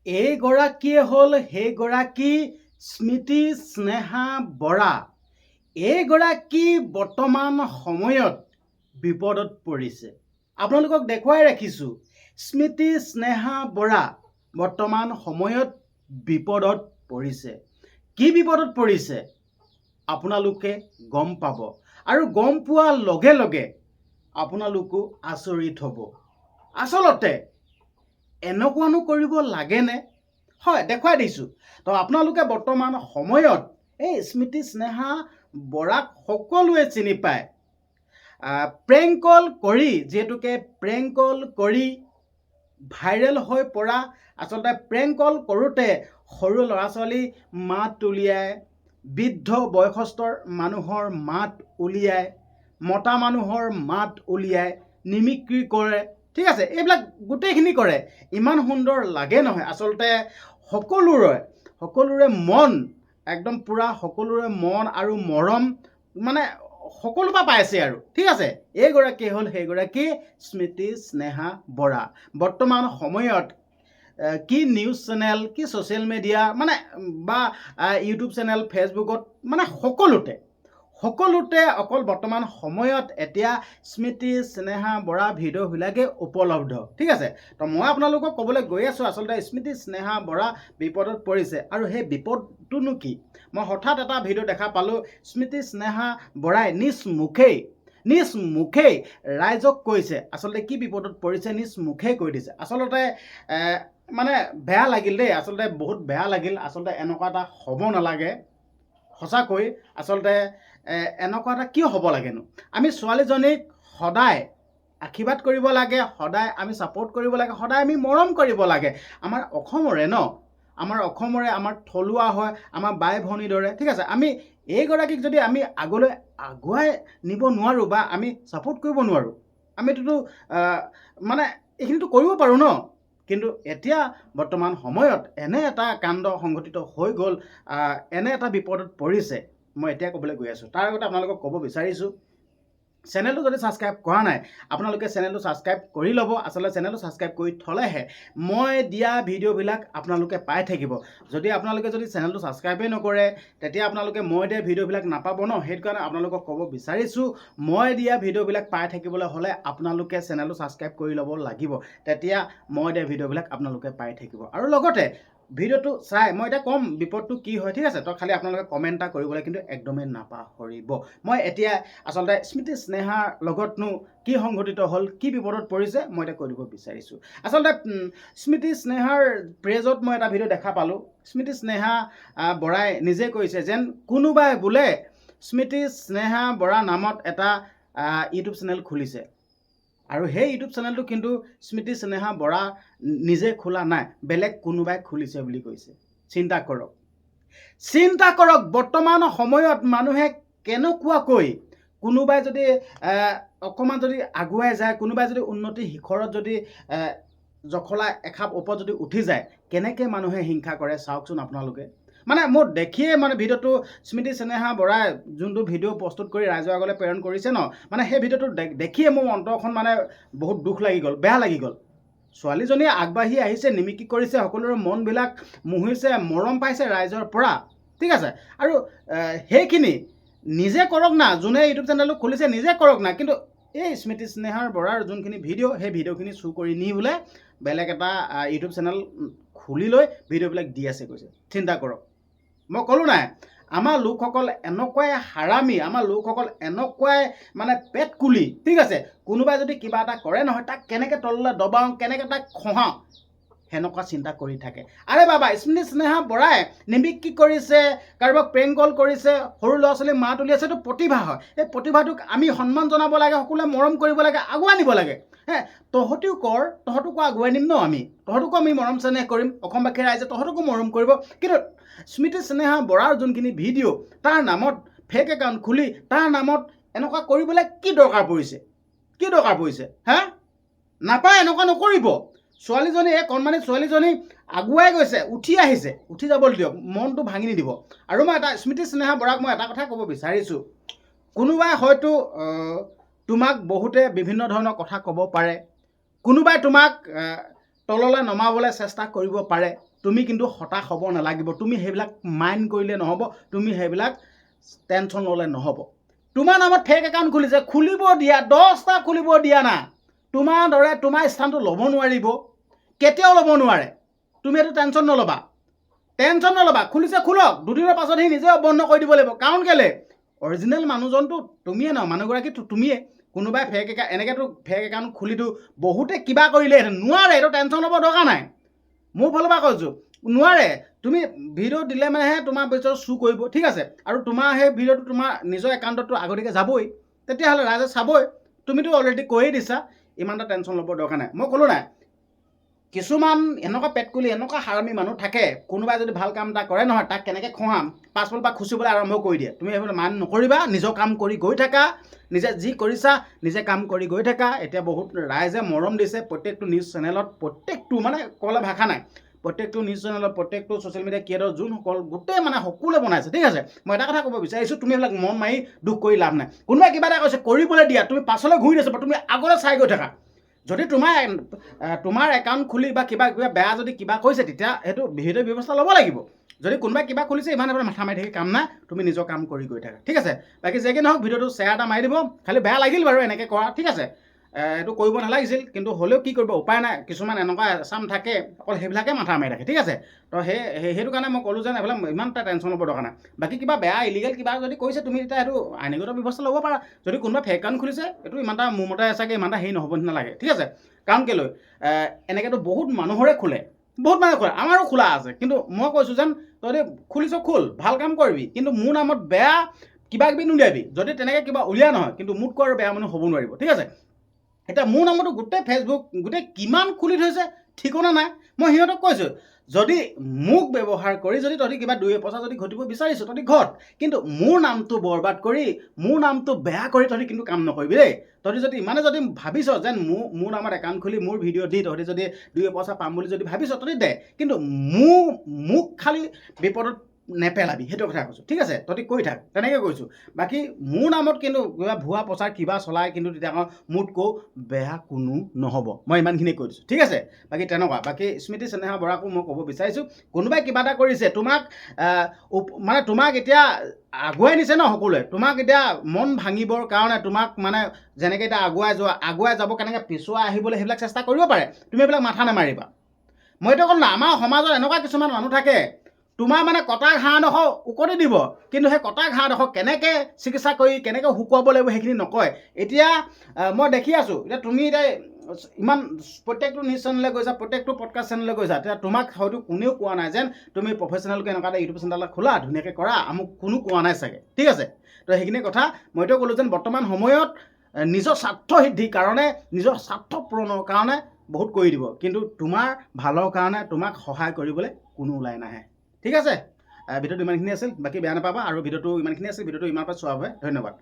এইগৰাকীয়ে হ'ল সেইগৰাকী স্মৃতি স্নেহা বৰা। এইগৰাকী বৰ্তমান সময়ত বিপদত পৰিছে। আপোনালোকক দেখুৱাই ৰাখিছোঁ, স্মৃতি স্নেহা বৰা বৰ্তমান সময়ত বিপদত পৰিছে। কি বিপদত পৰিছে আপোনালোকে গম পাব, আৰু গম পোৱাৰ লগে লগে আপোনালোকো আচৰিত হ'ব। আচলতে এনেকুৱানো কৰিব লাগেনে? হয়, দেখুৱাই দিছোঁ। তো আপোনালোকে বৰ্তমান সময়ত এই স্মৃতি স্নেহা বৰাক সকলোৱে চিনি পায়। প্ৰেংক কল কৰি, যিহেতুকে প্ৰেংক কল কৰি ভাইৰেল হৈ পৰা, আচলতে প্ৰেংক কল কৰোঁতে সৰু ল'ৰা ছোৱালী মাত উলিয়ায়, বৃদ্ধ বয়সস্থৰ মানুহৰ মাত উলিয়ায়, মতা মানুহৰ মাত উলিয়ায়, নিমিক্ৰি কৰে, ঠিক আছে, এইবিলাক গোটেইখিনি কৰে। ইমান সুন্দৰ লাগে নহয়। আচলতে সকলোৰে মন একদম পূৰা, সকলোৰে মন আৰু মৰম মানে সকলোৰ পৰা পাইছে আৰু, ঠিক আছে। এইগৰাকী হ'ল সেইগৰাকী স্মৃতি স্নেহা বৰা। বৰ্তমান সময়ত কি নিউজ চেনেল, কি ছ'চিয়েল মিডিয়া মানে বা ইউটিউব চেনেল, ফেচবুকত মানে সকলোতে অকল বৰ্তমান সময়ত এতিয়া স্মৃতি স্নেহা বৰা ভিডিঅ'বিলাকে উপলব্ধ, ঠিক আছে। তো মই আপোনালোকক ক'বলৈ গৈ আছোঁ, আচলতে স্মৃতি স্নেহা বৰা বিপদত পৰিছে। আৰু সেই বিপদটোনো কি? মই হঠাৎ এটা ভিডিঅ' দেখা পালোঁ, স্মৃতি স্নেহা বৰাই নিজ মুখেই ৰাইজক কৈছে, আচলতে কি বিপদত পৰিছে নিজ মুখেই কৈ দিছে। আচলতে মানে বেয়া লাগিল দেই, আচলতে বহুত বেয়া লাগিল। আচলতে এনেকুৱা এটা হ'ব নালাগে, সঁচাকৈ। আচলতে এনেকুৱা এটা কিয় হ'ব লাগেনো? আমি ছোৱালীজনীক সদায় আশীৰ্বাদ কৰিব লাগে, সদায় আমি ছাপোৰ্ট কৰিব লাগে, সদায় আমি মৰম কৰিব লাগে। আমাৰ অসমৰে আমাৰ থলুৱা হয়, আমাৰ বাই ভনীৰ দৰে, ঠিক আছে। আমি এইগৰাকীক যদি আমি আগলৈ আগুৱাই নিব নোৱাৰোঁ বা আমি ছাপোৰ্ট কৰিব নোৱাৰোঁ, আমিতো মানে এইখিনিতো কৰিব পাৰোঁ ন। কিন্তু এতিয়া বৰ্তমান সময়ত এনে এটা কাণ্ড সংঘটিত হৈ গ'ল, এনে এটা বিপদত পৰিছে। মই এতিয়া ক'বলৈ গৈ আছোঁ। তাৰ আগতে আপোনালোকক ক'ব বিচাৰিছোঁ, চেনেলটো যদি ছাবস্ক্ৰাইব কৰা নাই, আপোনালোকে চেনেলটো ছাবস্ক্ৰাইব কৰি ল'ব। আচলতে চেনেলটো ছাবস্ক্ৰাইব কৰি থ'লেহে মই দিয়া ভিডিঅ'বিলাক আপোনালোকে পাই থাকিব। যদি আপোনালোকে চেনেলটো ছাবস্ক্ৰাইবেই নকৰে, তেতিয়া আপোনালোকে মই দিয়া ভিডিঅ'বিলাক নাপাব ন। সেইটো কাৰণে আপোনালোকক ক'ব বিচাৰিছোঁ, মই দিয়া ভিডিঅ'বিলাক পাই থাকিবলৈ হ'লে আপোনালোকে চেনেলটো ছাবস্ক্ৰাইব কৰি ল'ব লাগিব। তেতিয়া মই দিয়া ভিডিঅ'বিলাক আপোনালোকে পাই থাকিব। আৰু লগতে ভিডিঅ'টো চাই মই এতিয়া ক'ম বিপদটো কি হয়, ঠিক আছে। তো খালি আপোনালোকে কমেণ্ট এটা কৰিবলৈ কিন্তু একদমেই নাপাহৰিব। মই এতিয়া আচলতে স্মৃতি স্নেহাৰ লগতনো কি সংঘটিত হ'ল, কি বিপদত পৰিছে, মই এতিয়া কৈ দিব বিচাৰিছোঁ। আচলতে স্মৃতি স্নেহাৰ পেজত মই এটা ভিডিঅ' দেখা পালোঁ। স্মৃতি স্নেহা বৰাই নিজে কৈছে যেন কোনোবাই বোলে স্মৃতি স্নেহা বৰা নামত এটা ইউটিউব চেনেল খুলিছে। আৰু সেই ইউটিউব চেনেলটো কিন্তু স্মৃতি স্নেহা বৰা নিজে খোলা নাই, বেলেগ কোনোবাই খুলিছে বুলি কৈছে। চিন্তা কৰক বৰ্তমান সময়ত মানুহে কেনেকুৱাকৈ, কোনোবাই যদি অকণমান যদি আগুৱাই যায়, কোনোবাই যদি উন্নতি শিখৰত যদি জখলা এখাপ ওপৰত যদি উঠি যায়, কেনেকৈ মানুহে হিংসা কৰে চাওকচোন আপোনালোকে। মানে মোৰ দেখিয়ে মানে ভিডিঅ'টো স্মৃতি স্নেহা বৰাই যোনটো ভিডিঅ' প্ৰস্তুত কৰি ৰাইজৰ আগলৈ প্ৰেৰণ কৰিছে ন, মানে সেই ভিডিঅ'টো দেখিয়ে মোৰ অন্তৰখন মানে বহুত দুখ লাগি গ'ল, বেয়া লাগি গ'ল। ছোৱালীজনীয়ে আগবাঢ়ি আহিছে, নিমিকি কৰিছে, সকলোৰে মনবিলাক মোহিছে, মৰম পাইছে ৰাইজৰ পৰা, ঠিক আছে। আৰু সেইখিনি নিজে কৰক না, যোনে ইউটিউব চেনেলটো খুলিছে নিজে কৰক না। কিন্তু এই স্মৃতি স্নেহাৰ বৰাৰ যোনখিনি ভিডিঅ', সেই ভিডিঅ'খিনি চুৰ কৰি নি বোলে বেলেগ এটা ইউটিউব চেনেল খুলি লৈ ভিডিঅ'বিলাক দি আছে কৈছে। চিন্তা কৰক। মই ক'লোঁ নাই, আমাৰ লোকসকল এনেকুৱাই হাৰামী, আমাৰ লোকসকল এনেকুৱাই মানে পেট কুলি, ঠিক আছে। কোনোবাই যদি কিবা এটা কৰে নহয়, তাক কেনেকৈ তললৈ দবাওঁ, কেনেকৈ তাক খহাওঁ, সেনেকুৱা চিন্তা কৰি থাকে। আৰে বাবা, স্মৃতি স্নেহা বৰাই নিমিক্কি কৰিছে, কাৰোবাক প্ৰেংক কল কৰিছে, সৰু ল'ৰা ছোৱালীক মাত উলিয়াইছে, এইটো প্ৰতিভা হয়। এই প্ৰতিভাটোক আমি সন্মান জনাব লাগে, সকলোৱে মৰম কৰিব লাগে, আগুৱাই নিব লাগে। তহঁতিও কৰ, তহঁতকো আগুৱাই নিম ন আমি, তহঁতকো আমি মৰম চেনেহ কৰিম, অসমবাসী ৰাইজে তহঁতকো মৰম কৰিব। কিন্তু স্মৃতি স্নেহা বৰাৰ যোনখিনি ভিডিঅ', তাৰ নামত ফেক একাউণ্ট খুলি তাৰ নামত এনেকুৱা কৰিবলৈ কি দৰকাৰ পৰিছে হা? নাপায়, এনেকুৱা নকৰিব। ছোৱালীজনী, এই কণমানি ছোৱালীজনী আগুৱাই গৈছে, উঠি আহিছে, উঠি যাবলৈ দিয়ক, মনটো ভাঙি নিদিব। আৰু মই এটা স্মৃতি স্নেহা বৰাক মই এটা কথা ক'ব বিচাৰিছোঁ, কোনোবাই হয়তো তোমাক বহুতে বিভিন্ন ধৰণৰ কথা ক'ব পাৰে, কোনোবাই তোমাক তললৈ নমাবলৈ চেষ্টা কৰিব পাৰে, তুমি কিন্তু হতাশ হ'ব নালাগিব। তুমি সেইবিলাক মাইণ্ড কৰিলে নহ'ব, তুমি সেইবিলাক টেনশ্যন ল'লে নহ'ব। তোমাৰ নামত ফেক একাউণ্ট খুলিছে, খুলিব দিয়া, 10টা খুলিব দিয়া না। তোমাৰ দৰে তোমাৰ স্থানটো ল'ব নোৱাৰিব, কেতিয়াও ল'ব নোৱাৰে। তুমি এইটো টেনশ্যন নল'বা, টেনশ্যন নল'বা। খুলিছে খোলক, দুদিনৰ পাছত সি নিজে বন্ধ কৰি দিব লাগিব। কাৰণ কেলৈ? অৰিজিনেল মানুহজনটো তুমিয়ে ন, মানুহগৰাকীটো তুমিয়ে। কোনোবাই ফেক একাউণ্ট এনেকৈতো ফেক একাউণ্ট খুলিতো বহুতে কিবা কৰিলে নোৱাৰে, এইটো টেনশ্যন ল'ব দৰকাৰ নাই। মোৰ ফালৰ পৰা কৈছোঁ, নোৱাৰে। তুমি ভিডিঅ' দিলে মানেহে তোমাৰ পিছত চু কৰিব, ঠিক আছে। আৰু তোমাৰ সেই ভিডিঅ'টো তোমাৰ নিজৰ একাউণ্টতো আগতীয়াকৈ যাবই, তেতিয়াহ'লে ৰাইজে চাবই। তুমিতো অলৰেডি কৈয়ে দিছা, ইমান এটা টেনশ্যন ল'ব দৰকাৰ নাই। মই ক'লোঁ নাই, কিছুমান এনেকুৱা পেটকুলি এনেকুৱা হাৰামী মানুহ থাকে, কোনোবাই যদি ভাল কাম এটা কৰে নহয়, তাক কেনেকৈ খোৱাম পাছফালৰ পৰা খুচিবলৈ আৰম্ভ কৰি দিয়ে। তুমি সেইবোৰ মান নকৰিবা, নিজৰ কাম কৰি গৈ থাকা, নিজে যি কৰিছা নিজে কাম কৰি গৈ থাকা। এতিয়া বহুত ৰাইজে মৰম দিছে প্ৰত্যেকটো নিউজ চেনেলত, প্ৰত্যেকটো মানে ক'লে ভাষা নাই, প্ৰত্যেকটো নিউজ চেনেলত, প্ৰত্যেকটো ছ'চিয়েল মিডিয়া ক্ৰিয়েটৰ যোনসকল গোটেই মানে সকলোৱে বনাইছে, ঠিক আছে। মই এটা কথা ক'ব বিচাৰিছোঁ, তুমি এইবিলাক মন মাৰি দুখ কৰি লাভ নাই। কোনোবাই কিবা এটা কৈছে কৰিবলৈ দিয়া, তুমি পাছলৈ ঘূৰি নাযাবা, তুমি আগলৈ চাই গৈ থাকা। যদি তোমাৰ একাউণ্ট খুলি বা কিবা বেয়া যদি কিবা কৈছে, তেতিয়া সেইটো ভিডিঅ' ব্যৱস্থা ল'ব লাগিব। যদি কোনোবাই কিবা খুলিছে, ইমান এবাৰ মাথা মাৰি থাকি কাম নাই, তুমি নিজৰ কাম কৰি গৈ থাকা, ঠিক আছে। বাকী যে কি নহওক, ভিডিঅ'টো শ্বেয়াৰ এটা মাৰি দিব। খালি বেয়া লাগিল বাৰু এনেকৈ কৰা, ঠিক আছে। এইটো কৰিব নালাগিছিল, কিন্তু হ'লেও কি কৰিব, উপায় নাই। কিছুমান এনেকুৱা এচাম থাকে, অকল সেইবিলাকে মাথা মাৰি থাকে, ঠিক আছে। তো সেইটো কাৰণে মই ক'লোঁ যে এইবিলাক ইমান এটা টেনশ্যন ল'ব দৰকাৰ নাই। বাকী কিবা বেয়া ইলিগেল কিবা যদি কৰিছে, তুমি তেতিয়া সেইটো আইনীগত ব্যৱস্থা ল'ব পাৰা। যদি কোনোবা ফেক একাউণ্ট খুলিছে, এইটো ইমান এটা মোৰ মতে চাগে ইমান এটা হেৰি নহ'ব নিচিনা লাগে, ঠিক আছে। কাৰণ কেলৈ, এনেকৈতো বহুত মানুহৰে খোলে, বহুত মানুহে খোলে, আমাৰো খোলা আছে। কিন্তু মই কৈছোঁ যেন তহঁতি খুলিছ খোল, ভাল কাম কৰিবি, কিন্তু মোৰ নামত বেয়া কিবা কিবি নুলিয়াবি। যদি তেনেকৈ কিবা উলিয়া নহয়, কিন্তু মোতকৈ আৰু বেয়া মানুহ হ'ব নোৱাৰিব, ঠিক আছে। এতিয়া মোৰ নামতো গোটেই ফেচবুক গোটেই কিমান খুলি থৈছে ঠিকনা নাই। মই সিহঁতক কৈছোঁ, যদি মোক ব্যৱহাৰ কৰি যদি তহঁতি কিবা 2 পইচা যদি ঘটিব বিচাৰিছোঁ, তহঁতি ঘট, কিন্তু মোৰ নামটো বৰবাদ কৰি, মোৰ নামটো বেয়া কৰি তহঁতি কিন্তু কাম নকৰিবি দেই। তহঁতি যদি ইমানে যদি ভাবিছ যেন মোৰ নামত একাউণ্ট খুলি মোৰ ভিডিঅ' দি তহঁতি যদি 2 পইচা পাম বুলি যদি ভাবিছ, তহঁতি দে, কিন্তু মোক খালি বিপদত নেপেলাবি, সেইটো কথা কৈছোঁ, ঠিক আছে। তহঁতি কৈ থাক, তেনেকৈ কৈছোঁ। বাকী মোৰ নামত কিন্তু কিবা ভুৱা প্ৰচাৰ কিবা চলাই, কিন্তু তেতিয়া মোতকৈ বেয়া কোনো নহ'ব, মই ইমানখিনি কৈ দিছোঁ, ঠিক আছে। বাকী তেনেকুৱা। বাকী স্মৃতি স্নেহা বৰাকো মই ক'ব বিচাৰিছোঁ, কোনোবাই কিবা এটা কৰিছে, তোমাক এতিয়া আগুৱাই নিছে ন সকলোৱে, তোমাক এতিয়া মন ভাঙিবৰ কাৰণে তোমাক মানে যেনেকৈ এতিয়া আগুৱাই যাব কেনেকৈ পিছুৱাই আহিবলৈ সেইবিলাক চেষ্টা কৰিব পাৰে। তুমি এইবিলাক মাথা নামাৰিবা। মই এইটো ক'লো না, আমাৰ সমাজত এনেকুৱা কিছুমান মানুহ থাকে, তোমাৰ মানে কটা ঘাঁহডোখৰ উকতি দিব, কিন্তু সেই কটা ঘাঁহডোখৰ কেনেকৈ চিকিৎসা কৰি কেনেকৈ শুকুৱাব লাগিব সেইখিনি নকয়। এতিয়া মই দেখি আছোঁ, এতিয়া তুমি এতিয়া ইমান প্ৰত্যেকটো নিউজ চেনেললৈ গৈছা, প্ৰত্যেকটো পডকাষ্ট চেনেললৈ গৈছা, তেতিয়া তোমাক হয়তো কোনেও কোৱা নাই যেন তুমি প্ৰফেচনেলকৈ এনেকুৱা এটা ইউটিউব চেনেল খোলা, ধুনীয়াকৈ কৰা, আমুক কোনো কোৱা নাই চাগে, ঠিক আছে। তো সেইখিনি কথা মইতো ক'লোঁ যেন বৰ্তমান সময়ত নিজৰ স্বাৰ্থ সিদ্ধিৰ কাৰণে, নিজৰ স্বাৰ্থ পূৰণৰ কাৰণে বহুত কৰি দিব, কিন্তু তোমাৰ ভালৰ কাৰণে তোমাক সহায় কৰিবলৈ কোনো ওলাই নাহে, ঠিক আছে। ভিডিঅ'টো ইমানখিনি আছিল, বাকী বেয়া নাপাবা। আৰু ভিডিঅ'টো ইমানখিনি আছিল, ভিডিঅ'টো ইমান পৰা চোৱা হয়, ধন্যবাদ।